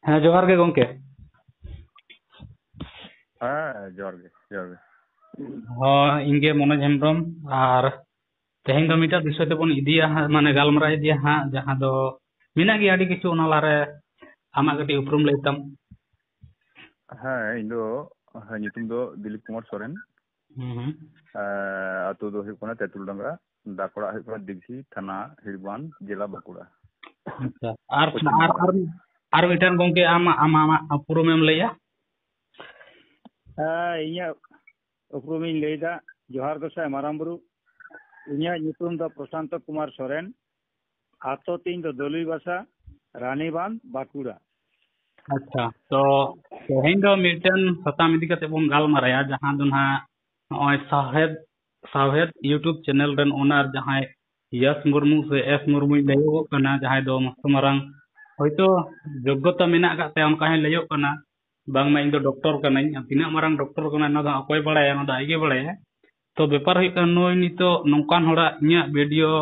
ᱦᱮᱸ ᱡᱚᱦᱟᱨ ᱜᱮ ᱜᱚᱝᱠᱮ। ᱦᱮᱸ ᱡᱚᱦᱟᱨ ᱜᱮ ᱡᱚᱦᱟर ᱜᱮ। ᱦᱚᱸ ᱤᱧ ᱜᱮ ᱢᱚᱱᱳᱡ ᱦᱮᱢᱵᱨᱚᱢ ᱟᱨ ᱛᱮᱦᱮᱧ ᱫᱚ ᱢᱤᱫᱴᱟᱝ ᱵᱤᱥᱚᱭ ᱛᱮᱵᱚᱱ ᱤᱫᱤᱭᱟ ᱦᱟᱸᱜ ᱢᱟᱱᱮ ᱜᱟᱞᱢᱟᱨᱟᱣ ᱤᱫᱤᱭᱟ ᱦᱟᱸᱜ ᱡᱟᱦᱟᱸ ᱫᱚ ᱢᱮᱱᱟᱜ ᱜᱮᱭᱟ ᱟᱹᱰᱤ ᱠᱤᱪᱷᱩ ᱚᱱᱟ ᱞᱟᱦᱟᱨᱮ ᱟᱢᱟᱜ ᱠᱟᱹᱴᱤᱡ ᱩᱯᱨᱩᱢ ᱞᱟᱹᱭ ᱛᱟᱢ। ᱦᱮᱸ ᱤᱧ ᱫᱚ ᱧᱩᱛᱩᱢ ᱫᱚ ᱫᱤᱞᱤᱯ ᱠᱩᱢᱟᱨ ᱥᱚᱨᱮᱱ। ᱦᱩᱸ ᱟᱛᱳ ᱫᱚ ᱦᱩᱭᱩᱜ ᱠᱟᱱᱟ ᱛᱮᱸᱛᱩᱞ ᱰᱟᱸᱜᱟ, ᱰᱟᱠ ᱚᱲᱟᱜ ᱦᱩᱭᱩᱜ ᱠᱟᱱᱟ ᱫᱤᱜᱷᱤ, ᱛᱷᱟᱱᱟ ᱦᱤᱲᱵᱟᱸᱫ, ᱡᱮᱞᱟ ᱵᱟᱸᱠᱩᱲᱟ। ᱟᱪᱪᱷᱟ ᱯᱚᱥᱪᱤᱢ ᱵᱟᱝᱞᱟ ᱟᱨ ᱢᱤᱫᱴᱟᱝ ᱜᱚᱝᱠᱮ ᱟᱢᱟᱜ ᱩᱯᱨᱩᱢᱮᱢ ᱞᱟᱹᱭᱟ। ᱤᱧᱟᱹᱜ ᱩᱯᱨᱩᱢᱤᱧ ᱞᱟᱹᱭᱫᱟ ᱡᱚᱦᱟᱨ ᱜᱚᱸᱥᱟᱭ ᱢᱟᱨᱟᱝ ᱵᱩᱨᱩ। ᱤᱧᱟᱹᱜ ᱧᱩᱛᱩᱢ ᱫᱚ ᱯᱨᱚᱥᱟᱱᱛᱚ ᱠᱩᱢᱟᱨ ᱥᱚᱨᱮᱱ। ᱟᱛᱳ ᱛᱤᱧ ᱫᱚ ᱫᱚᱞᱩᱭ ᱵᱟᱥᱟ, ᱨᱟᱱᱤᱵᱟᱸᱫ, ᱵᱟᱸᱠᱩᱲᱟ। ᱟᱪᱪᱷᱟ ᱛᱚ ᱛᱮᱦᱮᱧ ᱫᱚ ᱢᱤᱫᱴᱟᱝ ᱥᱟᱛᱟᱢ ᱤᱫᱤ ᱠᱟᱛᱮ ᱵᱚᱱ ᱜᱟᱞᱢᱟᱨᱟᱭᱟ ᱡᱟᱦᱟᱸ ᱫᱚ ᱱᱟᱦᱟᱜ ᱱᱚᱜᱼᱚᱭ ᱥᱟᱶᱦᱮᱫ ᱤᱭᱩᱴᱩᱵᱽ ᱪᱮᱱᱮᱞ ᱨᱮᱱ ᱳᱱᱟᱨ ᱡᱟᱦᱟᱸᱭ ᱭᱟᱥ ᱢᱩᱨᱢᱩ ᱥᱮ ᱮᱥ ᱢᱩᱨᱢᱩᱭ ᱞᱟᱹᱭᱚᱜᱚᱜ ᱠᱟᱱᱟ ᱡᱟᱦᱟᱸᱭ ᱫᱚ ᱢᱚᱥᱛᱚ ᱢᱟᱨᱟᱝ ᱦᱳᱭᱛᱳ ᱡᱳᱜᱽᱜᱚᱛᱟ ᱢᱮᱱᱟᱜ ᱟᱠᱟᱫ ᱛᱟᱭᱟ ᱚᱱᱠᱟ ᱦᱚᱸ ᱞᱟᱹᱭᱚᱜ ᱠᱟᱱᱟ ᱵᱟᱝᱢᱟ ᱤᱧ ᱫᱚ ᱰᱚᱠᱴᱚᱨ ᱠᱟᱹᱱᱟᱹᱧ ᱛᱤᱱᱟᱹᱜ ᱢᱟᱨᱟᱝ ᱰᱚᱠᱴᱚᱨ ᱠᱟᱱᱟᱭ ᱚᱱᱟ ᱫᱚ ᱚᱠᱚᱭ ᱵᱟᱲᱟᱭᱟ ᱚᱱᱟ ᱫᱚ ᱟᱡᱜᱮ ᱵᱟᱲᱟᱭᱟ ᱛᱚ ᱵᱮᱯᱟᱨ ᱦᱩᱭᱩᱜ ᱠᱟᱱᱟ ᱱᱩᱭ ᱱᱤᱛᱚᱜ ᱱᱚᱝᱠᱟᱱ ᱦᱚᱲᱟᱜ ᱤᱧᱟᱹᱜ ᱵᱷᱤᱰᱤᱭᱳ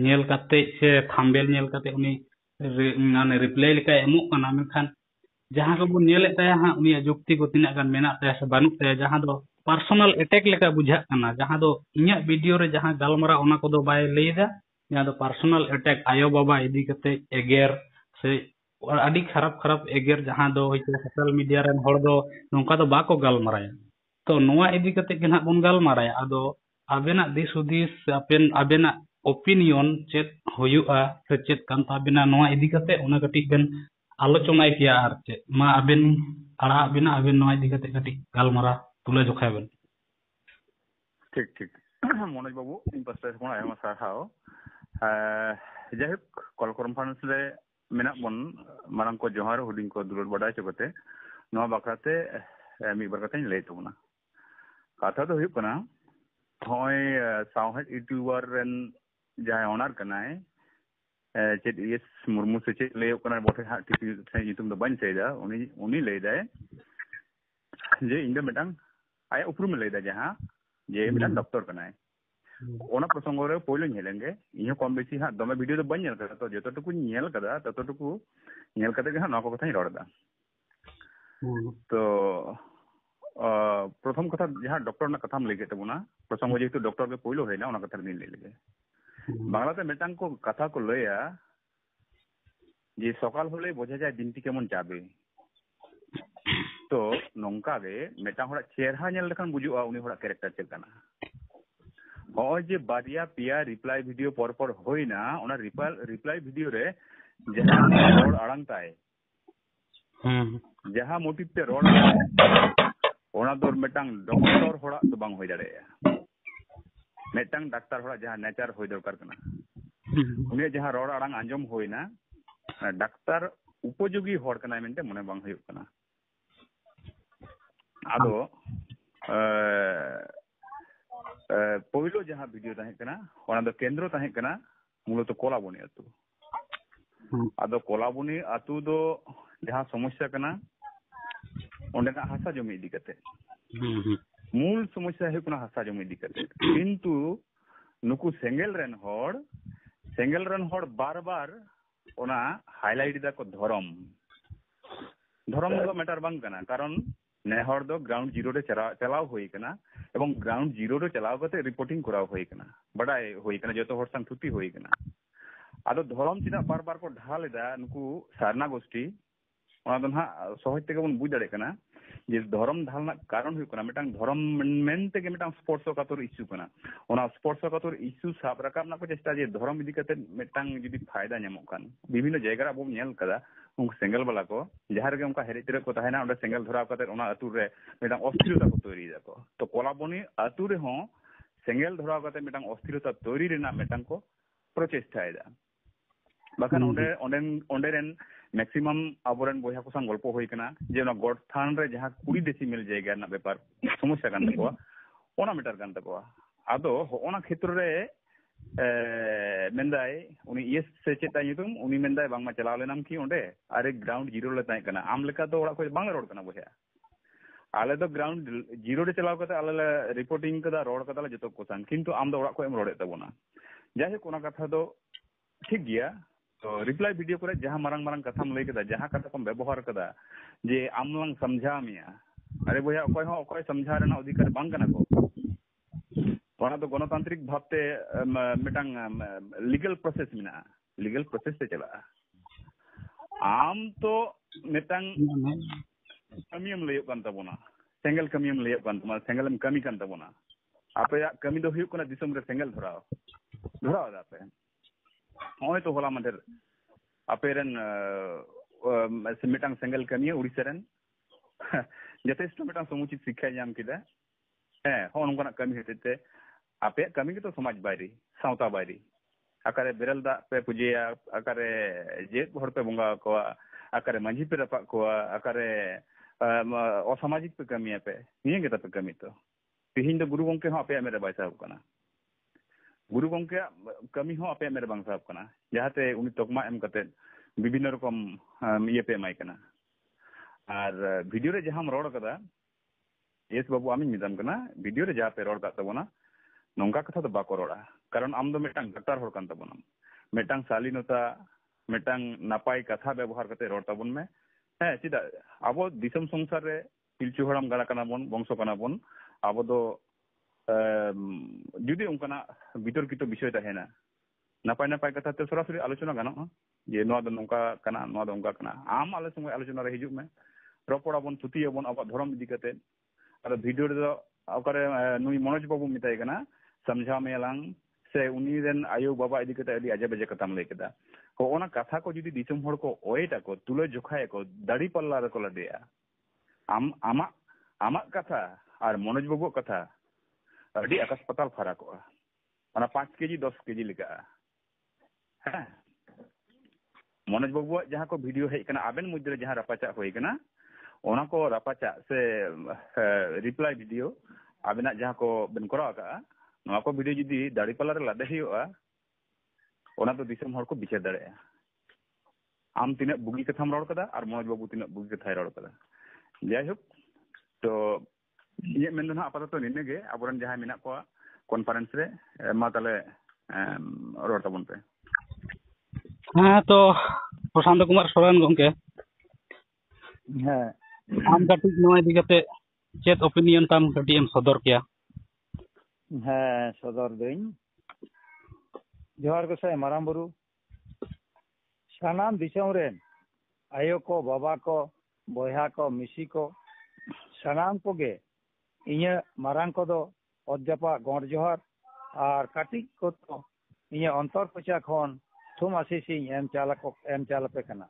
ᱧᱮᱞ ᱠᱟᱛᱮᱫ ᱥᱮ ᱛᱷᱟᱢᱵᱮᱞ ᱧᱮᱞ ᱠᱟᱛᱮᱫ ᱩᱱᱤ ᱢᱟᱱᱮ ᱨᱤᱯᱞᱟᱭ ᱞᱮᱠᱟᱭ ᱮᱢᱚᱜ ᱠᱟᱱᱟ ᱢᱮᱱᱠᱷᱟᱱ ᱡᱟᱦᱟᱸ ᱠᱚᱵᱚᱱ ᱧᱮᱞᱮᱫ ᱛᱟᱭᱟ ᱦᱟᱸᱜ ᱩᱱᱤᱭᱟᱜ ᱡᱩᱠᱛᱤ ᱠᱚ ᱛᱤᱱᱟᱹᱜ ᱜᱟᱱ ᱢᱮᱱᱟᱜ ᱛᱟᱭᱟ ᱥᱮ ᱵᱟᱹᱱᱩᱜ ᱛᱟᱭᱟ ᱡᱟᱦᱟᱸ ᱫᱚ ᱯᱟᱨᱥᱳᱱᱟᱞ ᱮᱴᱮᱠ ᱞᱮᱠᱟ ᱵᱩᱡᱷᱟᱹᱜ ᱠᱟᱱᱟ ᱡᱟᱦᱟᱸ ᱫᱚ ᱤᱧᱟᱹᱜ ᱵᱷᱤᱰᱤᱭᱳ ᱨᱮ ᱡᱟᱦᱟᱸ ᱜᱟᱞᱢᱟᱨᱟᱣ ᱚᱱᱟ ᱠᱚᱫᱚ ᱵᱟᱭ ᱞᱟᱹᱭᱫᱟ ᱡᱟᱦᱟᱸ ᱫᱚ ᱯᱟᱨᱥᱳᱱᱟᱞ ᱮᱴᱮᱠ ᱟᱭᱳᱼᱵᱟᱵᱟ ᱤᱫᱤ ᱠᱟᱛᱮᱫ ᱮᱜᱮᱨ ᱥᱮ ᱟᱹᱰᱤ ᱠᱷᱟᱨᱟᱯ ᱮᱜᱮᱨ ᱡᱟᱦᱟᱸ ᱫᱚ ᱦᱚᱭᱛᱳ ᱥᱳᱥᱟᱞ ᱢᱤᱰᱤᱭᱟ ᱨᱮᱱ ᱦᱚᱲ ᱫᱚ ᱱᱚᱝᱠᱟ ᱫᱚ ᱵᱟᱠᱚ ᱜᱟᱞᱢᱟᱨᱟᱭᱟ ᱛᱚ ᱱᱚᱣᱟ ᱤᱫᱤ ᱠᱟᱛᱮᱫ ᱜᱮ ᱱᱟᱦᱟᱜ ᱵᱚᱱ ᱜᱟᱞᱢᱟᱨᱟᱭᱟ ᱟᱫᱚ ᱟᱵᱮᱱᱟᱜ ᱫᱤᱥ ᱦᱩᱫᱤᱥ ᱥᱮ ᱟᱵᱮᱱᱟᱜ ᱚᱯᱤᱱᱤᱭᱚᱱ ᱪᱮᱫ ᱦᱩᱭᱩᱜᱼᱟ ᱥᱮ ᱪᱮᱫ ᱠᱟᱱ ᱛᱟᱵᱮᱱᱟ ᱱᱚᱣᱟ ᱤᱫᱤ ᱠᱟᱛᱮᱫ ᱚᱱᱟ ᱠᱟᱹᱴᱤᱡ ᱵᱮᱱ ᱟᱞᱳᱪᱚᱱᱟᱭ ᱠᱮᱭᱟ ᱟᱨ ᱪᱮᱫ ᱢᱟ ᱟᱵᱮᱱ ᱟᱲᱟᱜ ᱵᱮᱱᱟ ᱟᱵᱮᱱ ᱱᱚᱣᱟ ᱤᱫᱤ ᱠᱟᱛᱮᱫ ᱠᱟᱹᱴᱤᱡ ᱜᱟᱞᱢᱟᱨᱟᱣ ᱛᱩᱞᱟᱹ ᱡᱚᱠᱷᱟᱭ ᱵᱮᱱ। ᱴᱷᱤᱠ ᱴᱷᱤक ᱢᱚᱱᱳᱡ ᱵᱟᱵᱩ ᱤᱧ ᱯᱟᱥᱴᱟ ᱠᱷᱚᱱ ᱟᱭᱢᱟ ᱥᱟᱨᱦᱟᱣ। ᱡᱟᱭᱦᱳᱠ ᱠᱚᱞ ᱠᱚᱱᱯᱷᱟᱨᱮᱱᱥ ᱨᱮ ᱢᱮᱱᱟᱜ ᱵᱚᱱ ᱢᱟᱨᱟᱝ ᱠᱚ ᱡᱚᱦᱟᱨ ᱦᱩᱰᱤᱧ ᱠᱚ ᱫᱩᱞᱟᱹᱲ ᱵᱟᱰᱟᱭ ᱦᱚᱪᱚ ᱠᱟᱛᱮ ᱱᱚᱣᱟ ᱵᱟᱠᱷᱨᱟᱛᱮ ᱢᱤᱫ ᱵᱟᱨ ᱠᱟᱛᱷᱟᱧ ᱞᱟᱹᱭ ᱛᱟᱵᱚᱱᱟ। ᱠᱟᱛᱷᱟ ᱫᱚ ᱦᱩᱭᱩᱜ ᱠᱟᱱᱟ ᱱᱚᱜᱼᱚᱭ ᱥᱟᱶᱦᱮᱫ ᱤᱭᱩᱴᱩᱵᱟᱨ ᱨᱮᱱ ᱡᱟᱦᱟᱸᱭ ᱚᱱᱟᱨ ᱠᱟᱱᱟᱭ ᱪᱮᱫ ᱭᱟᱥ ᱢᱩᱨᱢᱩ ᱥᱮ ᱪᱮᱫ ᱞᱟᱹᱭᱚᱜ ᱠᱟᱱᱟ ᱵᱚᱴᱷᱮ ᱦᱟᱸᱜ ᱴᱷᱤᱠ ᱧᱩᱛᱩᱢ ᱫᱚ ᱵᱟᱹᱧ ᱪᱟᱹᱭᱫᱟ ᱩᱱᱤ ᱞᱟᱹᱭᱫᱟᱭ ᱡᱮ ᱤᱧ ᱫᱚ ᱢᱤᱫᱴᱟᱝ ᱟᱭᱟᱜ ᱩᱯᱨᱩᱢᱮ ᱞᱟᱹᱭᱫᱟ ᱡᱟᱦᱟᱸ ᱡᱮ ᱢᱤᱫᱴᱟᱝ ᱰᱚᱠᱴᱚᱨ ᱠᱟᱱᱟᱭ ᱚᱱᱟ ᱯᱨᱚᱥᱚᱝᱜᱚ ᱨᱮ ᱯᱳᱭᱞᱳᱧ ᱦᱮᱡ ᱞᱮᱱᱜᱮ ᱤᱧᱦᱚᱸ ᱠᱚᱢ ᱵᱮᱥᱤ ᱦᱟᱸᱜ ᱫᱚᱢᱮ ᱵᱷᱤᱰᱤᱭᱳ ᱫᱚ ᱵᱟᱹᱧ ᱧᱮᱞ ᱠᱟᱫᱟ ᱛᱚ ᱡᱚᱛᱚ ᱴᱩᱠᱩᱧ ᱧᱮᱞ ᱠᱟᱫᱟ ᱛᱚᱛᱚ ᱴᱩᱠᱩ ᱧᱮᱞ ᱠᱟᱛᱮ ᱜᱮ ᱦᱟᱸᱜ ᱱᱚᱣᱟ ᱠᱚ ᱠᱟᱛᱷᱟᱧ ᱨᱚᱲ ᱮᱫᱟ। ᱛᱚ ᱯᱨᱚᱛᱷᱚᱢ ᱠᱟᱛᱷᱟ ᱡᱟᱦᱟᱸ ᱰᱚᱠᱴᱚᱨ ᱨᱮᱱᱟᱜ ᱠᱟᱛᱷᱟᱢ ᱞᱟᱹᱭ ᱠᱮᱫ ᱛᱟᱵᱚᱱᱟ ᱯᱨᱚᱥᱚᱝᱜᱚ ᱡᱮᱦᱮᱛᱩ ᱰᱚᱠᱴᱚᱨ ᱜᱮ ᱯᱳᱭᱞᱳ ᱦᱩᱭᱱᱟ ᱚᱱᱟ ᱠᱟᱛᱷᱟ ᱨᱮᱜᱤᱧ ᱞᱟᱹᱭ ᱞᱮᱜᱮ বাংলাতে মিটাং কো কথা কো লয়া যে সকাল হলে বোঝা যায় দিনটি কেমন যাবে তো নংকা গে মিটাং হড়া চেহারা নেল লেখান বুঝুয়া উনি হড়া ক্যারেক্টার চেক কানা হয় যে বারিয়া পিয়া রিপ্লাই ভিডিও পর পর হইনা ওনা রিপ্লাই ভিডিও রে যাহা রড আড়াং তাই যাহা মোটিভ তে রড ওনা দর মিটাং ডক্টর হড়া তো বাং হই দাড়েয়া मिटांग डाक्तार हड़ा जहाँ नेचर हो दरकार कना उन्हें जहाँ रोड आड़ांग आंजम होइना डाक्तार उपयोगी हड़ कना मेनते मने बांग हुयुग कना आदो पहिलो जहाँ वीडियो ताहे कना ओना दो केंद्र ताहे कना मूलत कोलाबनी अतु आदो कोलाबनी अतु दो जहाँ समस्या कना ओंडेना हासा जमी इदी कते मूल समस्या है कुना हासा जमी इदी कते किंतु नुकु सेंगेल रन हड़ बार बार ओना हाईलाइट दा को धरम दो मैटर बांग कना कारण ने हड़ दो ग्राउंड जीरो रे चलाव होई कना एवं ग्राउंड जीरो रे चलाव कते रिपोर्टिंग कराव होई कना बडाय होई कना जतो हड़ संग थुती होई कना आदो धरम चिदा बार बार को ढालेदा नुकु सारना गोष्ठी ओना दो ना सहज तेगे बन बुझ दाड़े कना जे धर्म ढालना कारण हुई कना मिटांग धर्म मेनते के मिटांग स्पर्शकातर इश्यू कना ओना स्पर्शकातर इश्यू साब राकाब ना को चेष्टा जे धर्म इदी कते मिटांग जदि फायदा ᱧᱟᱢᱚᱜ ᱠᱟᱱ विभिन्न जगह ᱨᱮ ᱵᱚᱱ ᱧᱮᱞ ᱠᱟᱫᱟ उनका सेंगल वाला को जहाँ ᱨᱮᱜᱮ उनका हेरे तेरे को तहना उन्हें सेंगल धराव कते ओना अतु रे मिटांग अस्थिरता को तैयारी दाको तो कोलाबनी अतु रे हों सेंगल धराव कते मिटांग अस्थिरता तैयारी रेना मिटांग को प्रचेष्टायदा बाखान ओंडेन मैक्सिमम अबोरेन बयहा को संग गल्प होई कना जे ओना गड स्थान रे जहाँ 20 डेसिमेल जगह ना व्यापार समस्या कान तकोआ ओना मीटर कान तकोआ आदो ओना क्षेत्र रे मेंदाय उनी यस से चेता युतुम उनी मेंदाय बांगमा चलाव लेनाम की ओंडे अरे ग्राउंड जीरो ले ताय कना आम लेका तो ओड़ा को बांग रोड कना बया आले तो ग्राउंड जीरो रे चलाव कते आले रिपोर्टिंग कदा रोड कदा जतो को सान किंतु आम दो ओड़ा को एम रोडे तबोना जाहे कोना कथा दो ठीक गया तो रिप्लाई वीडियो करे जहां मारंग मारंग कथाम लई कदा जहां कथा को व्यवहार कदा जे आमलांग समझा मिया अरे भैया अकोय समझा रेना अधिकार बांग कना को वहां तो गणतांत्रिक भावते मिटांग लीगल प्रोसेस मिना लीगल प्रोसेस से चला आम तो मिटांग कमियम लय कान तबोना सेंगल कमियम लय कान तमा सेंगलम कमी कान तबोना आपे कमी दो हुयु कना दिसम रे सेंगल धराव दापे होय तो होला मधर अपेरन मिटांग सेंगल कमी उड़ीसा रन जथेष्ट मिटांग समुचित शिक्षा जाम किदा हो नंगना कमी हेते आपे कमी के तो समाज बायरी सावता बायरी आकारे बेरल दा पे पुजिया आकारे जेत हर पे बंगा को आकारे मांझी पे रपा को आकारे असामाजिक पे कमी पे निये गेता पे कमी तो तिहिन दो गुरु गंके हो आपे मेरे बायसा कना गुरु गंके कमी हो आपे मेरे बांग साहब कना जहाते उनी तकमा एम कते विभिन्न रकम ये पे माय कना और वीडियो रे जहां रोड कदा यस बाबू आमी मिदाम कना वीडियो रे जहां पे रोड का तबोना नोंका कथा तो बाको रोड़ा कारण आम दो मिटांग डॉक्टर होड़ कान तबोना मिटांग सालिनता मिटांग नापाय कथा व्यवहार करते रोड तबोन में है चिदा आबो दिसम संसार रे पिलचु हड़ाम गाड़ा कना बोन वंशो कना बोन आबो दो जुदी उनकना बितर कितो विषय तहेना नापाय नापाय कथा ते सरासरी आलोचना गानो जे नोआ दो नोंका कना नोआ दो उनका कना आम आले संगे आलोचना रे हिजुग में रोपड़ा बोन तुतिया बोन अब धर्म इदी कते और वीडियो रे अकारे नुई मनोज बाबू मिताय कना समझा मेलांग से उनी रेन आयो बाबा इदी कते अडी आजे बजे कथाम लay केदा को ओना कथा को जुदी दिसम हड़ को ओएटा को तुले जोखाय को दाड़ी पल्ला रे को लडेया आमा कथा और मनोज बाबू कथा अडी आकाश पताल फरक को ओना 5 केजी 10 केजी लिका है मनोज बाबू जहां को वीडियो है कना आबेन मुद्रे जहां रपाचा होय कना ओना को रपाचा से रिप्लाई वीडियो आबेना जहां को बेन करा का नवा को वीडियो जुदी दाड़ी पल्ला रे लादे हुआ ओना तो दिसम हड़ को बिचार दाड़े आम तिना बुगी कथाम रोड कदा और मनोज बाबू तिना बुगी कथाय रोड कदा जाय हो तो ये मेन ना आपातत निने गे अबरन जहां मिना को कॉन्फ्रेंस रे मा ताले रोड तबन पे हाँ तो प्रशांत कुमार सोरेन गंके हाँ आम कटी नोय दिगते चेत ओपिनियन ताम कटी एम सदर किया हाँ सदर दिन जोहार गोसाई माराम बुरु सानाम दिसम रेन आयो को बाबा को बोया को मिसी को सानाम को गे इnye मारांग को दो अध्यापा गौर जोहार और काटी को तो इnye अंतर पचा खन थुम आशीसी एम चाला पे कना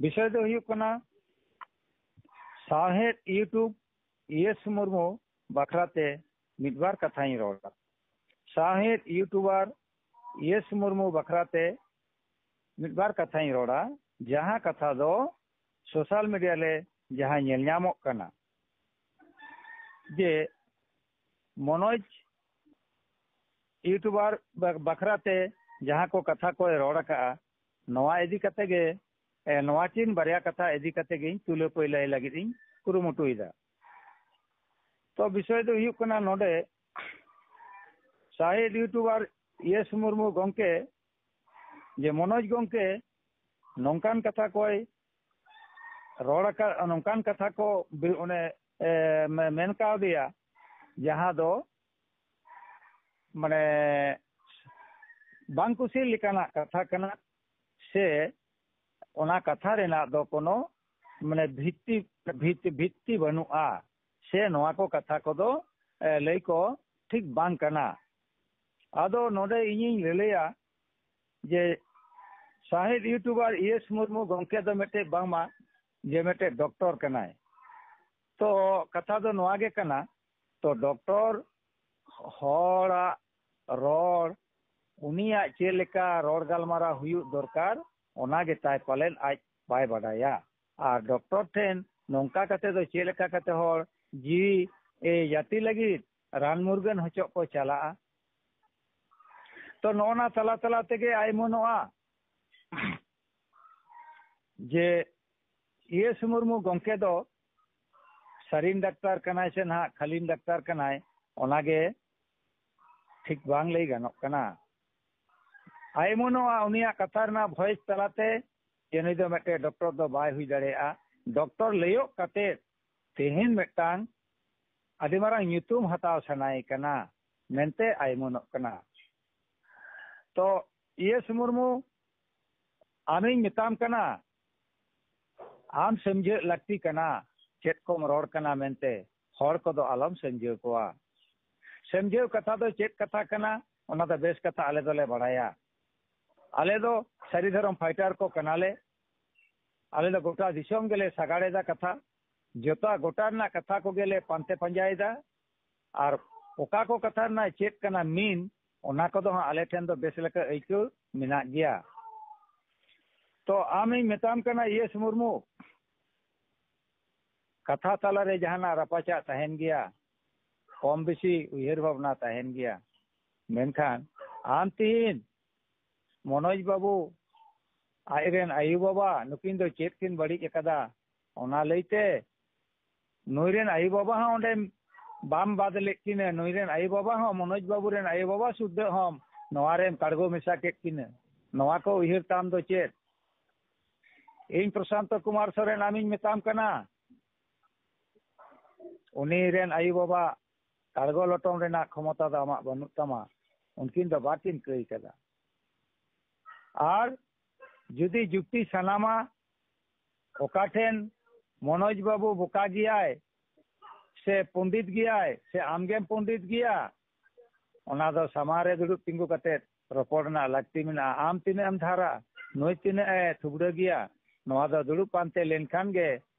विषय दो हुयु कना साहेब यूट्यूब एस मुर्मू बखराते मिदबार कथाई रोड़ा साहेब यूट्यूबर एस मुर्मू बखराते मिदबार कथाई रोड़ा जहां कथा दो सोशल मीडिया ले जहां नेल ᱧᱟᱢᱚᱜ कना जे मनोज यूट्यूबर बखराते जहां को कथा को रोड़ा का नवा इदी कते गे नवा चिन बारिया कथा इदी कते गे तुले पयलाय लागिदिन कुरुमुटुइदा तो विषय दो हुयु कना नोडे साहेब यूट्यूबर एस मुर्मू गंके जे मनोज गंके नौकान कथा कोई रोड़ा का नौकान कथा को उन्हें मेन का दिया जहां दो माने बांकुसी लिकाना कथा कना से ओना कथा रेना दो कोनो माने भित्ति बनुआ से नोआ को कथा को दो लई को ठीक बांग कना आदो नोडे इᱧिᱧ लेलेया जे साहेब यूट्यूबर एस मुर्मू गंके दो मेटे बांगमा जे मेटे डॉक्टर कनाय तो कथा दो नोआ गे कना तो डॉक्टर होड़ा रोड उनिया चेलेका रोड गालमारा हुयु दरकार ओना गे ताय पालेन आज बाय बाडाया और डॉक्टर ठेन नोंका कते दो चेलेका कते होड़ जी ए जाति लगी रान मुर्गन हचो को चला तो नोना तला तला तेगे आयमनोआ जे एस मुर्मू गंके दो सरीन डाक्टर कनाय से ना खालीन डाक्टर कनाय ओनागे ठीक बांग लई गानो कना ᱟᱭᱢᱚᱱᱚᱜᱼᱟ ᱩᱱᱤᱭᱟᱜ ᱠᱟᱛᱷᱟ ᱨᱮᱱᱟᱜ ᱵᱷᱚᱭᱮᱥ ᱛᱟᱞᱟᱛᱮ ᱡᱮ ᱱᱩᱭ ᱫᱚ ᱢᱤᱫᱴᱮᱱ ᱰᱚᱠᱴᱚᱨ ᱫᱚ ᱵᱟᱭ ᱦᱩᱭ ᱫᱟᱲᱮᱭᱟᱜᱼᱟ ᱰᱚᱠᱴᱚᱨ ᱞᱟᱹᱭᱚᱜ ᱠᱟᱛᱮ ᱛᱮᱦᱮᱧ ᱢᱤᱫᱴᱟᱝ ᱟᱹᱰᱤ ᱢᱟᱨᱟᱝ ᱧᱩᱛᱩᱢ ᱦᱟᱛᱟᱣ ᱥᱟᱱᱟᱭᱮ ᱠᱟᱱᱟ ᱢᱮᱱᱛᱮ ᱟᱭᱢᱚᱱᱚᱜ ᱠᱟᱱᱟ ᱛᱚ ᱤᱭᱮᱥ ᱢᱩᱨᱢᱩ ᱟᱢᱤᱧ ᱢᱮᱛᱟᱢ ᱠᱟᱱᱟ ᱟᱢ ᱥᱚᱢᱡᱷᱟᱹᱜ ᱞᱟᱹᱠᱛᱤ ᱠᱟᱱᱟ ᱪᱮᱫ ᱠᱚᱢ ᱨᱚᱲ ᱠᱟᱱᱟ ᱢᱮᱱᱛᱮ ᱦᱚᱲ ᱠᱚᱫᱚ ᱟᱞᱚᱢ ᱥᱚᱢᱡᱷᱟᱹᱣ ᱠᱚᱣᱟ ᱥᱚᱢᱡᱷᱟᱹᱣ ᱠᱟᱛᱷᱟ ᱫᱚ ᱪᱮᱫ ᱠᱟᱛᱷᱟ ᱠᱟᱱᱟ ᱚᱱᱟ ᱫᱚ ᱵᱮᱥ ᱠᱟᱛᱷᱟ ᱟᱞᱮ ᱫᱚᱞᱮ ᱵᱟᱲᱟᱭᱟ ᱟᱞᱮ ᱫᱚ ᱥᱟᱹᱨᱤ ᱫᱷᱚᱨᱚᱢ ᱯᱷᱟᱭᱴᱟᱨ ᱠᱚ ᱠᱟᱱᱟᱞᱮ ᱟᱞᱮ ᱫᱚ ᱜᱚᱴᱟ ᱫᱤᱥᱚᱢ ᱜᱮᱞᱮ ᱥᱟᱜᱟᱲᱮᱫᱟ ᱠᱟᱛᱷᱟ ᱡᱚᱛᱚ ᱜᱚᱴᱟ ᱨᱮᱱᱟᱜ ᱠᱟᱛᱷᱟ ᱠᱚᱜᱮᱞᱮ ᱯᱟᱱᱛᱮ ᱯᱟᱸᱡᱟᱭᱮᱫᱟ ᱟᱨ ᱚᱠᱟ ᱠᱚ ᱠᱟᱛᱷᱟ ᱨᱮᱱᱟᱜ ᱪᱮᱫ ᱠᱟᱱᱟ ᱢᱤᱱ ᱚᱱᱟ ᱠᱚᱫᱚ ᱦᱟᱸᱜ ᱟᱞᱮ ᱴᱷᱮᱱ ᱫᱚ ᱵᱮᱥ ᱞᱮᱠᱟ ᱟᱹᱭᱠᱟᱹᱣ ᱢᱮᱱᱟᱜ ᱜᱮᱭᱟ ᱛᱚ ᱟᱢᱤᱧ ᱢᱮᱛᱟᱢ ᱠᱟᱱᱟ ᱤᱭᱮᱥ ᱢᱩᱨᱢᱩ ᱠᱟᱛᱷᱟ ᱛᱟᱞᱟᱨᱮ ᱡᱟᱦᱟᱱᱟᱜ ᱨᱟᱯᱟᱪᱟᱜ ᱛᱟᱦᱮᱱ ᱜᱮᱭᱟ ᱠᱚᱢ ᱵᱮᱥᱤ ᱩᱭᱦᱟᱹᱨ ᱵᱷᱟᱵᱽᱱᱟ ᱛᱟᱦᱮᱱ ᱜᱮᱭᱟ ᱢᱮᱱᱠᱷᱟᱱ ᱟᱢ ᱛᱤᱦᱤᱧ ᱢᱚᱱᱳᱡᱽ ᱵᱟᱹᱵᱩ ᱟᱡᱨᱮᱱ ᱟᱭᱳ ᱵᱟᱵᱟ ᱱᱩᱠᱤᱱ ᱫᱚ ᱪᱮᱫ ᱠᱤᱱ ᱵᱟᱹᱲᱤᱡ ᱟᱠᱟᱫᱟ ᱚᱱᱟ ᱞᱟᱹᱭᱛᱮ ᱱᱩᱭᱨᱮᱱ ᱟᱭᱳ ᱵᱟᱵᱟ ᱦᱚᱸ ᱚᱸᱰᱮ ᱵᱟᱢ ᱵᱟᱫ ᱞᱮᱫ ᱠᱤᱱᱟᱹ ᱱᱩᱭᱨᱮᱱ ᱟᱭᱳ ᱵᱟᱵᱟ ᱦᱚᱸ ᱢᱚᱱᱳᱡᱽ ᱵᱟᱹᱵᱩ ᱨᱮᱱ ᱟᱭᱳ ᱵᱟᱵᱟ ᱥᱩᱫᱽᱫᱷᱟᱹ ᱦᱚᱸ ᱱᱚᱣᱟᱨᱮᱢ ᱠᱟᱲᱜᱚ ᱢᱮᱥᱟ ᱠᱮᱫ ᱠᱤᱱᱟᱹ ᱱᱚᱣᱟ ᱠᱚ ᱩᱭᱦᱟᱹᱨ ᱛᱟᱢ ᱫᱚ ᱪᱮᱫ ᱤᱧ ᱯᱨᱚᱥᱟᱱᱛᱚ ᱠᱩᱢᱟᱨ ᱥᱚᱨᱮᱱ ᱟᱢᱤᱧ ᱢᱮᱛᱟᱢ ᱠᱟᱱᱟ ᱩᱱᱤ ᱨᱮᱱ ᱟᱭᱳ ᱵᱟᱵᱟ ᱠᱟᱲᱜᱚ ᱞᱚᱴᱚᱢ ᱨᱮᱱᱟᱜ ᱠᱷᱚᱢᱚᱛᱟ ᱫᱚ ᱟᱢᱟᱜ ᱵᱟᱹᱱᱩᱜ ᱛᱟᱢᱟ ᱩᱱᱠᱤᱱ ᱫᱚ ᱵᱟᱠᱤᱱ ᱠᱟᱹᱭ ᱠᱟᱫᱟ ᱟᱨ ᱡᱩᱫᱤ ᱡᱩᱠᱛᱤ ᱥᱟᱱᱟᱢᱟ ᱚᱠᱟ ᱴᱷᱮᱱ ᱢᱚᱱᱳᱡᱽ ᱵᱟᱹᱵᱩ ᱵᱚᱠᱟ ᱜᱮᱭᱟᱭ ᱥᱮ ᱯᱚᱸᱰᱤᱛ ᱜᱮᱭᱟᱭ ᱥᱮ ᱟᱢᱜᱮᱢ ᱯᱚᱸᱰᱤᱛ ᱜᱮᱭᱟ ᱚᱱᱟ ᱫᱚ ᱥᱟᱢᱟᱝ ᱨᱮ ᱫᱩᱲᱩᱵ ᱛᱤᱸᱜᱩ ᱠᱟᱛᱮ ᱨᱚᱯᱚᱲ ᱨᱮᱱᱟᱜ ᱞᱟᱹᱠᱛᱤ ᱢᱮᱱᱟᱜᱼᱟ ᱟᱢ ᱛᱤᱱᱟᱹᱜ ᱮᱢ ᱫᱷᱟᱨᱟ ᱱᱩᱭ ᱛᱤᱱᱟᱹᱜ ᱮ ᱛᱷᱩᱵᱲᱟᱹ ᱜᱮᱭᱟ ᱱᱚᱣᱟ ᱫᱚ ᱫᱩᱲᱩᱵ ᱯᱟᱱᱛᱮ ᱞᱮᱱᱠᱷᱟन ᱜᱮ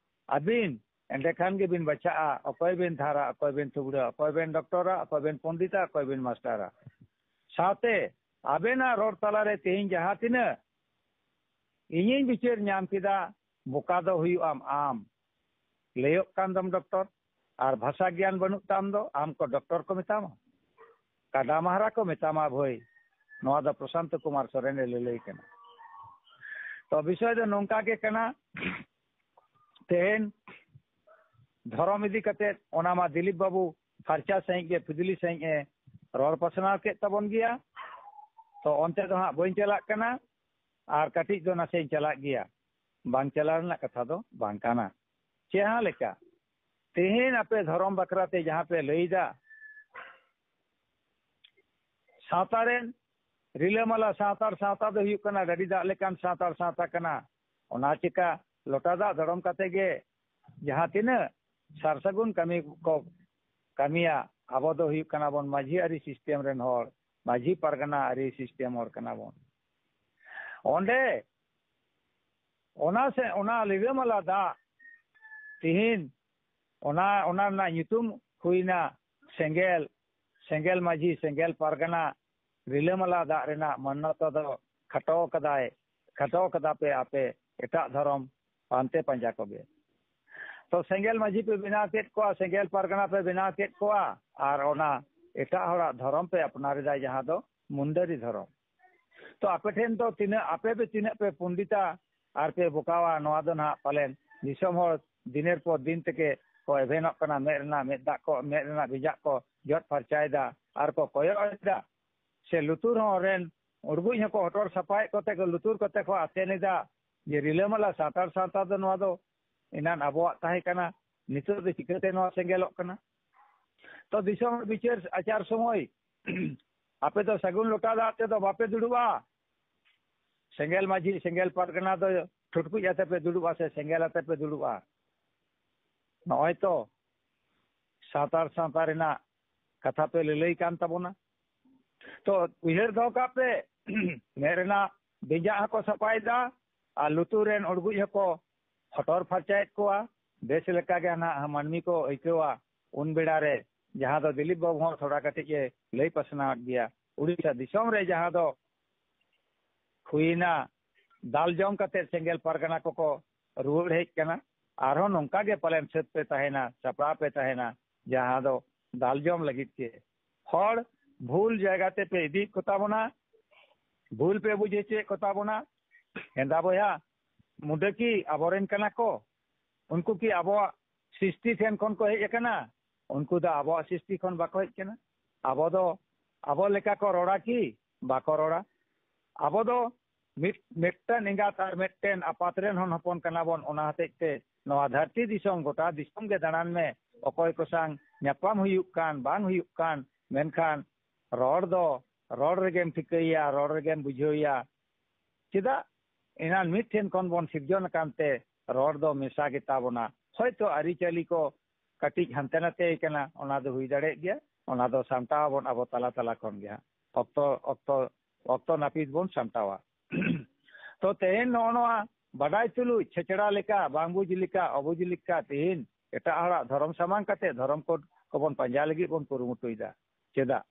ᱟᱹᱵᱤᱱ ᱮᱸᱰᱮᱠᱷᱟᱱ ᱜᱮᱵᱤᱱ ᱵᱟᱪᱷᱟᱜᱼᱟ ᱚᱠᱚᱭ ᱵᱤᱱ ᱫᱷᱟᱨᱟ ᱚᱠᱚᱭ ᱵᱤᱱ ᱛᱷᱩᱵᱲᱟᱹ ᱚᱠᱚᱭ ᱵᱤᱱ ᱰᱚᱠᱴᱚᱨᱟ ᱚᱠᱚᱭ ᱵᱤᱱ ᱯᱚᱸᱰᱤᱛᱟᱚᱠᱚᱭ ᱵᱤᱱ ᱢᱟᱥᱴᱟᱨᱟ ᱥᱟᱶᱛᱮ ᱟᱵᱮᱱᱟᱜ ᱨᱚᱲ ᱛᱟᱞᱟᱨᱮ ᱛᱮᱦᱮᱧ ᱡᱟᱦᱟᱸ ᱛᱤᱱᱟᱹᱜ ᱤᱧᱤᱧ ᱵᱤᱪᱟᱹᱨ ᱧᱟᱢ ᱠᱮᱫᱟ ᱵᱚᱠᱟ ᱫᱚ ᱦᱩᱭᱩᱜ ᱟᱢ ᱞᱟᱹᱭᱚᱜ ᱠᱟᱱ ᱫᱚᱢ ᱰᱚᱠᱴᱚᱨ ᱟᱨ ᱵᱷᱟষᱟ ᱜᱮᱭᱟᱱ ᱵᱟᱹᱱᱩᱜ ᱛᱟᱢ ᱫᱚ ᱟᱢ ᱠᱚ ᱰᱚᱠᱴᱚᱨ ᱠᱚ ᱢᱮᱛᱟᱢᱟ ᱠᱟᱰᱟ ᱢᱟᱦᱟᱨᱟ ᱠᱚ ᱢᱮᱛᱟᱢᱟ ᱵᱷᱟᱹᱭ ᱱᱚᱣᱟ ᱫᱚ ᱯᱨᱚᱥᱟᱱᱛᱚ ᱠᱩᱢᱟᱨ ᱥᱚᱨᱮᱱᱮ ᱞᱟᱹᱞᱟᱹᱭ ᱠᱟᱱᱟ ᱛᱚ ᱵᱤᱥᱚᱭ ᱫᱚ ᱱᱚᱝᱠᱟ ᱜᱮ ᱠᱟᱱᱟ ᱛᱮᱦᱮᱧ ᱫᱷᱚᱨᱚᱢ ᱤᱫᱤ ᱠᱟᱛᱮ ᱚᱱᱟ ᱢᱟ ᱫᱤᱞᱤᱯ ᱵᱟᱹᱵᱩ ᱯᱷᱟᱨᱪᱟ ᱥᱟᱺᱦᱤᱡ ᱜᱮ ᱯᱷᱤᱫᱞᱤ ᱥᱟᱺᱦᱤᱡ ᱮ ᱨᱚᱲ ᱯᱟᱥᱱᱟᱣ ᱠᱮᱫ ᱛᱟᱵᱚᱱ ᱜᱮᱭᱟ ᱛᱚ ᱚᱱᱛᱮ ᱫᱚ ᱦᱟᱸᱜ ᱵᱟᱹᱧ ᱪᱟᱞᱟᱜ ᱠᱟᱱᱟ ᱟᱨ ᱠᱟᱹᱴᱤᱡ ᱫᱚ ᱱᱟᱥᱮᱧ ᱪᱟᱞᱟᱜ ᱜᱮᱭᱟ ᱵᱟᱝ ᱪᱟᱞᱟᱣ ᱨᱮᱱᱟᱜ ᱠᱟᱛᱷᱟ ᱫᱚ ᱵᱟᱝ ᱠᱟᱱᱟ ᱡᱟᱦᱟᱸ ᱞᱮᱠᱟ ᱛᱮᱦᱮᱧ ᱟᱯᱮ ᱫᱷᱚᱨᱚᱢ ᱵᱟᱠᱷᱨᱟᱛᱮ ᱡᱟᱦᱟᱸ ᱯᱮ ᱞᱟᱹᱭᱫᱟ ᱥᱟᱶᱛᱟ ᱨᱮᱱ ᱨᱤᱞᱟᱹᱢᱟᱞᱟ ᱥᱟᱶᱛᱟᱲ ᱥᱟᱶᱛᱟ ᱫᱚ ᱦᱩᱭᱩᱜ ᱠᱟᱱᱟ ᱰᱟᱹᱰᱤ ᱫᱟᱜ ᱞᱮᱠᱟᱱ ᱥᱟᱶᱛᱟᱲ ᱥᱟᱶᱛᱟ ᱠᱟᱱᱟ ᱚᱱᱟ ᱪᱤᱠᱟ ᱞᱚᱴᱟ ᱫᱟᱜ ᱫᱚᱲᱚᱢ ᱠᱟᱛᱮ ᱜᱮ ᱡᱟᱦᱟᱸ ᱛᱤᱱᱟᱹᱜ ᱥᱟᱨᱥᱟᱹᱜᱩᱱ ᱠᱟᱹᱢᱤ ᱠᱚ ᱠᱟᱹᱢᱤᱭᱟ ᱟᱵᱚ ᱫᱚ ᱦᱩᱭᱩᱜ ᱠᱟᱱᱟ ᱵᱚᱱ ᱢᱟᱹᱡᱷᱤ ᱟᱹᱨᱤ ᱥᱤᱥᱴᱮᱢ ᱨᱮᱱ ᱦᱚᱲ ᱢᱟᱹᱡᱷᱤ ᱯᱟᱨᱜᱟᱱᱟ ᱟᱹᱨᱤ ᱥᱤᱥᱴᱮᱢ ᱦᱚᱲ ᱠᱟᱱᱟ ᱵᱚᱱ ᱚᱸᱰᱮ ᱚᱱᱟ ᱨᱤᱞᱟᱹᱢᱟᱞᱟ ᱫᱟᱜ ᱛᱤᱦᱤᱧ ᱚᱱᱟ ᱨᱮᱱᱟᱜ ᱧᱩᱛᱩᱢ ᱦᱩᱭᱱᱟ ᱥᱮᱸᱜᱮᱞ ᱢᱟᱹᱡᱷᱤ ᱥᱮᱸᱜᱮᱞ ᱯᱟᱨᱜᱟᱱᱟ ᱨᱤᱞᱟᱹᱢᱟᱞᱟ ᱫᱟᱜ ᱨᱮᱱᱟᱜ ᱢᱟᱱᱱᱚᱛᱟ ᱫᱚ ᱠᱷᱟᱴᱚ ᱠᱟᱫᱟ ᱯᱮ ᱟᱯᱮ ᱮᱴᱟᱜ ᱫᱷᱚᱨᱚᱢ ᱯᱟᱱᱛᱮ ᱯᱟᱸᱡᱟ ᱠᱚᱜᱮ ᱛᱚ ᱥᱮᱸᱜᱮᱞ ᱢᱟᱹᱡᱷᱤ ᱯᱮ ᱵᱮᱱᱟᱣ ᱠᱮᱫ ᱠᱚᱣᱟ ᱥᱮᱸᱜᱮᱞ ᱯᱟᱨᱜᱟᱱᱟ ᱯᱮ ᱵᱮᱱᱟᱣ ᱠᱮᱫ ᱠᱚᱣᱟ ᱟᱨ ᱚᱱᱟ ᱮᱴᱟᱜ ᱦᱚᱲᱟᱜ ᱫᱷᱚᱨᱚᱢ ᱯᱮ ᱟᱯᱱᱟᱨᱮᱫᱟ ᱡᱟᱦᱟᱸ ᱫᱚ ᱢᱩᱱᱰᱟᱹᱨᱤ ᱫᱷᱚᱨᱚᱢ ᱛᱚ ᱟᱯᱮ ᱴᱷᱮᱱ ᱫᱚ ᱛᱤᱱᱟᱹᱜ ᱯᱮ ᱯᱚᱸᱰᱤᱛᱟ ᱟᱨ ᱯᱮ ᱵᱚᱠᱟᱣᱟ ᱱᱚᱣᱟ ᱫᱚ ᱱᱟᱦᱟᱜ ᱯᱟᱞᱮᱱ ᱫᱤᱥᱚᱢ ᱦᱚᱲ ᱫᱤনের ᱯᱚᱨ ᱫᱤᱱ ᱛᱮᱜᱮ ᱠᱚ ᱮᱵᱷᱮᱱᱚᱜ ᱠᱟᱱᱟ ᱢᱮᱫ ᱨᱮᱱᱟᱜ ᱵᱮᱡᱟᱜ ᱠᱚ ᱡᱚᱫ ᱯᱷᱟᱨᱪᱟᱭᱮᱫᱟ ᱟᱨ ᱠᱚ ᱠᱚᱭᱚᱜ ᱮᱫᱟ ᱥᱮ ᱞᱩᱛᱩᱨ ᱦᱚᱸ ᱨᱮᱱ ᱩᱲᱜᱩᱡ ᱦᱚᱸᱠᱚ ᱦᱚᱴᱚᱨ ᱥᱟᱯᱷᱟᱭᱮᱫ ᱠᱚᱛᱮ ᱠᱚ ᱞᱩᱛᱩᱨ ᱠᱚᱛᱮ ᱠᱚ ᱟᱛᱮᱱᱮᱫᱟ ᱡᱮ ᱨᱤᱞᱟᱹᱢᱟᱞᱟ ᱥᱟᱱᱛᱟᱲ ᱥᱟᱶᱛᱟ ᱫᱚ ᱱᱚᱣᱟ ᱫᱚ ᱮᱱᱟᱱ ᱟᱵᱚᱣᱟᱜ ᱛᱟᱦᱮᱸ ᱠᱟᱱᱟ ᱱᱤᱛᱚᱜ ᱫᱚ ᱪᱤᱠᱟᱹᱛᱮ ᱱᱚᱣᱟ ᱥᱮᱸᱜᱮᱞᱚᱜ ᱠᱟᱱᱟ ᱛᱚ ᱫᱤᱥᱚᱢ ᱵᱤᱪᱟᱹᱨ ᱟᱪᱟᱨ ᱥᱚᱢᱚᱭ ᱟᱯᱮ ᱫᱚ ᱥᱟᱹᱜᱩᱱ ᱞᱚᱴᱟ ᱫᱟᱜ ᱛᱮᱫᱚ ᱵᱟᱯᱮ ᱫᱩᱲᱩᱵᱼᱟ ᱥᱮᱸᱜᱮᱞ ᱢᱟᱹᱡᱷᱤ ᱥᱮᱸᱜᱮᱞ ᱯᱟᱨᱜᱟᱱᱟ ᱫᱚ ᱴᱷᱩᱴᱠᱩᱡ ᱟᱛᱮ ᱯᱮ ᱫᱩᱲᱩᱵᱼᱟ ᱥᱮ ᱥᱮᱸᱜᱮᱞ ᱟᱛᱮ ᱯᱮ ᱫᱩᱲᱩᱵᱼᱟ ᱱᱚᱜᱼᱚᱭ ᱛᱚ ᱥᱟᱱᱛᱟᱲ ᱥᱟᱶᱛᱟ ᱨᱮᱱᱟᱜ ᱠᱟᱛᱷᱟ ᱯᱮ ᱞᱟᱹᱞᱟᱹᱭ ᱠᱟᱱ ᱛᱟᱵᱚᱱᱟ ᱛᱚ ᱩᱭᱦᱟᱹᱨ ᱫᱚᱦᱚ ᱠᱟᱜ ᱯᱮ ᱢᱮᱫ ᱨᱮᱱᱟᱜ ᱵᱮᱸᱡᱟᱜ ᱦᱚᱸᱠᱚ ᱥᱟᱯᱷᱟᱭᱮᱫᱟ ᱟᱨ ᱞᱩᱛᱩᱨ ᱨᱮᱱ ᱩᱲᱜᱩᱡ ᱦᱚᱸᱠᱚ ᱦᱚᱴᱚᱨ ᱯᱷᱟᱨᱪᱟᱭᱮᱫ ᱠᱚᱣᱟ ᱵᱮᱥ ᱞᱮᱠᱟᱜᱮ ᱱᱟᱦᱟᱜ ᱢᱟᱹᱱᱢᱤ ᱠᱚ ᱟᱹᱭᱠᱟᱹᱣᱟ ᱩᱱ ᱵᱮᱲᱟ ᱨᱮ ᱡᱟᱦᱟᱸ ᱫᱚ ᱫᱤᱞᱤᱯ ᱵᱟᱹᱵᱩ ᱦᱚᱸ ᱛᱷᱚᱲᱟ ᱠᱟᱹᱴᱤᱡ ᱮ ᱞᱟᱹᱭ ᱯᱟᱥᱱᱟᱣᱮᱫ ᱜᱮᱭᱟ उड़ीसा दिसोम रे जहाँ दो हुईना दाल जम कते सेंगेल परगना को रुआड़ हेज कना आरो नोंका गे पलेन सेत पे तहेना सपड़ा पे तहेना जहाँ दो दाल जम लगित के हर भूल जगह ते पे इदी कोताबोना भूल पे बुझे चे कोताबोना हेंदा बोया मुडे की आबोरेन कना को उनको की आबो सृष्टि ठेन खन को हेज कना उनको दा आबो सृष्टि खन बाको हेज कना आबो दो आबो लेका को रोड़ा की बाको रोड़ा abo do mitten ingat ar mitten apatren hon hopon kana bon ona hatete noa dharti disong gota disong ge danan me okoy ko sang nyapam huyuk kan bang huyuk kan menkhan ror regem tikaya ror regem bujhoya chida enan mitten kon bon sirjon kante ror do mesa geta bona hoyto ari chali ko katij hante nate kana ona do hui dare gya ona do samta bon abo tala kon gya okto napit bon samtawa to tehen noa badai tulu chechड़ा leka bangbuj leka abuj leka tehen eta hara dhorom samang kate dhorom code ko bon panja lagi bon kurumutuida cheda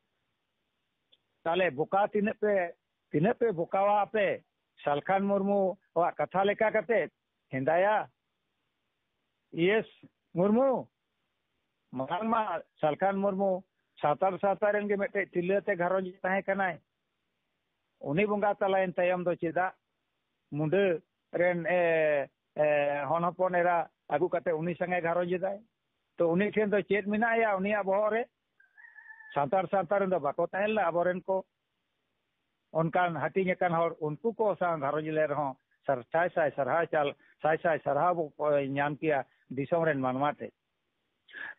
tale boka tine pe bokawa pe Salkhan Murmu wa katha leka kate hindaya yes Murmu ma Salkhan Murmu satar ren ge mete tilate gharonj tahe kanai uni bonga talain tayam do cheda munde ren hon hopon era agu kate uni sange gharonj dai to uni chen do chet minaya unia bohore satar do bako tahela aboren ko onkan hatinya kan hor unku ko sang gharonj le rho sai sarha nyam kia disong ren manmate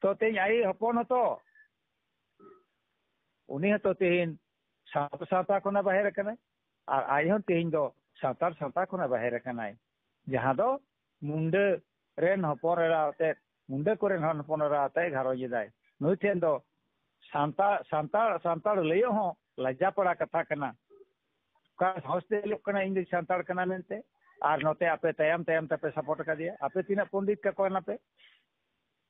to te ai hopon to uni to tehin sata kona baher kanai ar ai hon tehin do satar kona baher kanai jaha do munde ren hopora te munde koren hon hopora te gharonj dai noi ten do santar leyo ho lajja pora katha kana ka hostel kana indi santar kana mente ar note ape tayam tape support ka dia ape tina pondit ka kona pe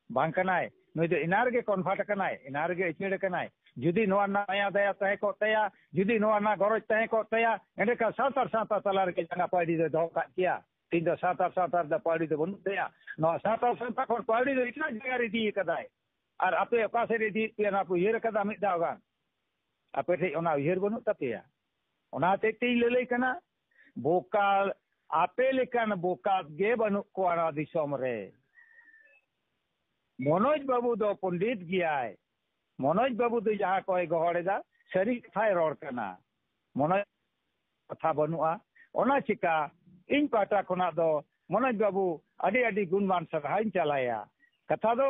bang kanai noi do inarge convert kanai inarge ichide kanai judi noa na aya daya tahe ko taya judi noa na goroj tahe ko taya ende ka satar talar ke janga padi do dho ka kia tin do satar da padi do bun taya no satar kon padi do itna jaga ri di kadai ar ape ka se ri di piana pu yer kada mit da gan ape the ona yer bonu tapia ona te ti lelei kana bokal ape lekan bokat ge banu ko ana disom re Manoj Babu do pondit giyai Manoj Babu do jaha koy gohoreda sari thai ror kana Manoj katha banua ona chika इन पाटा खना दो मनोज बाबू अडी गुणवान सभाइन चलाया कथा दो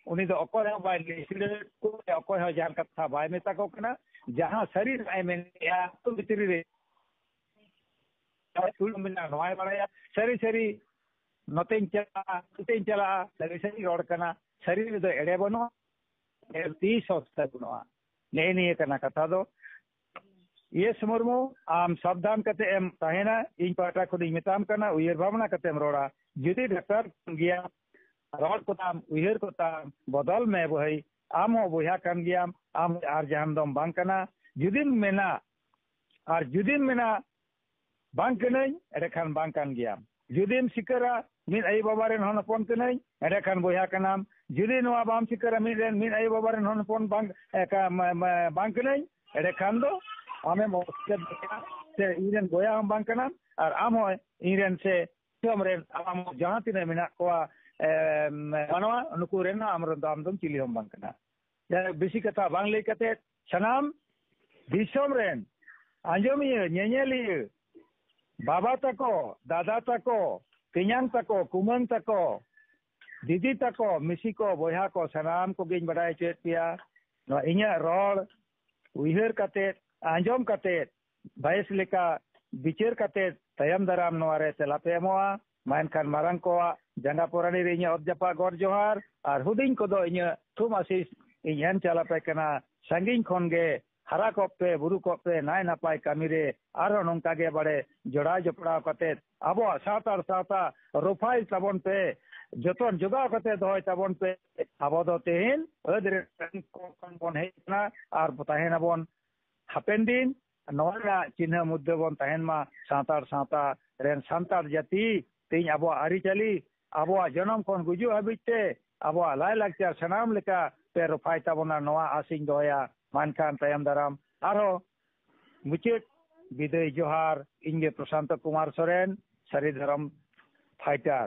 उनी दो अकोय बाय लिसिले को अकोय जान कथा बाय मेता को कना जहां शरीर आय मेया तो भितरी रे तुल मिना नवाय बड़ाया सरी नतेन चला सरी रोड कना शरीर दो एडे बनो एती सोचता गुनवा नेनी कना कथा दो ये मुर्मू आम सावधान कते एम तहेना इन पाटा को मिताम कना उयर भावना कते एम रोड़ा जुदी डॉक्टर गया रोड को ताम उयर को ताम बदल में बहई आम हो बुया कन गया आम आर जहान दम बांग कना जुदिन मेना बांग कनई एडे खान बांग कन गया जुदिन सिकरा मिन आई बाबा रेन हन फोन कनई एडे खान बुया कनाम जुदी नवा बाम सिकरा मिन आई बाबा रेन हन फोन बांग कनई एडे खान दो आमे मोस्के से इरेन गोया हम बांग कना और आम हो इरेन से तुम रेन आम जहां तिने मिना को मानवा नुकु रेन आमरन दामदम चिली हम बांग कना या बेसी कथा बांग ले कते सनाम दिसोम रेन आंजोमिए नेनेलिए बाबा तको दादा तको तियां तको कुमन तको दीदी तको मिसी को बोया को सनाम को गिन बड़ाई चेत पिया नो इnya रोड उइहर कते आंजोम कते बायस लेका बिचेर कते तयम दराम नवारे चलापे एमोआ मानखान मारंग को जंगा पोरानी रे इnya अबजपा गौर जोहार और हुदिन को दो इnya थुम आशीष इहन चलापे कना संगिन खनगे हरा कोपे बुरु कोपे नाय नापाय कामी रे आरो नोंका गे बड़े जोड़ा जपड़ा कते आबो साता रोफाइल तबन पे जतन जोगा कते दोय तबन पे आबो दो तेहिन अदरे कोन बन हेना और बताहेना बन हापेन दिन नवा चिन्ह मुद्दे बन तहन मा साता रेन सांतार जाति तीन अब आरी चली अब जनम खन गुजु हाबिते अब लाय लाक्चार सनाम लेका पे रफाय ताबना नवा आसिंग दोया मानखान तयम दाराम आरो मुचेत विदय जोहार इंगे प्रशांत कुमार सोरेन सरी धर्म फाइटर।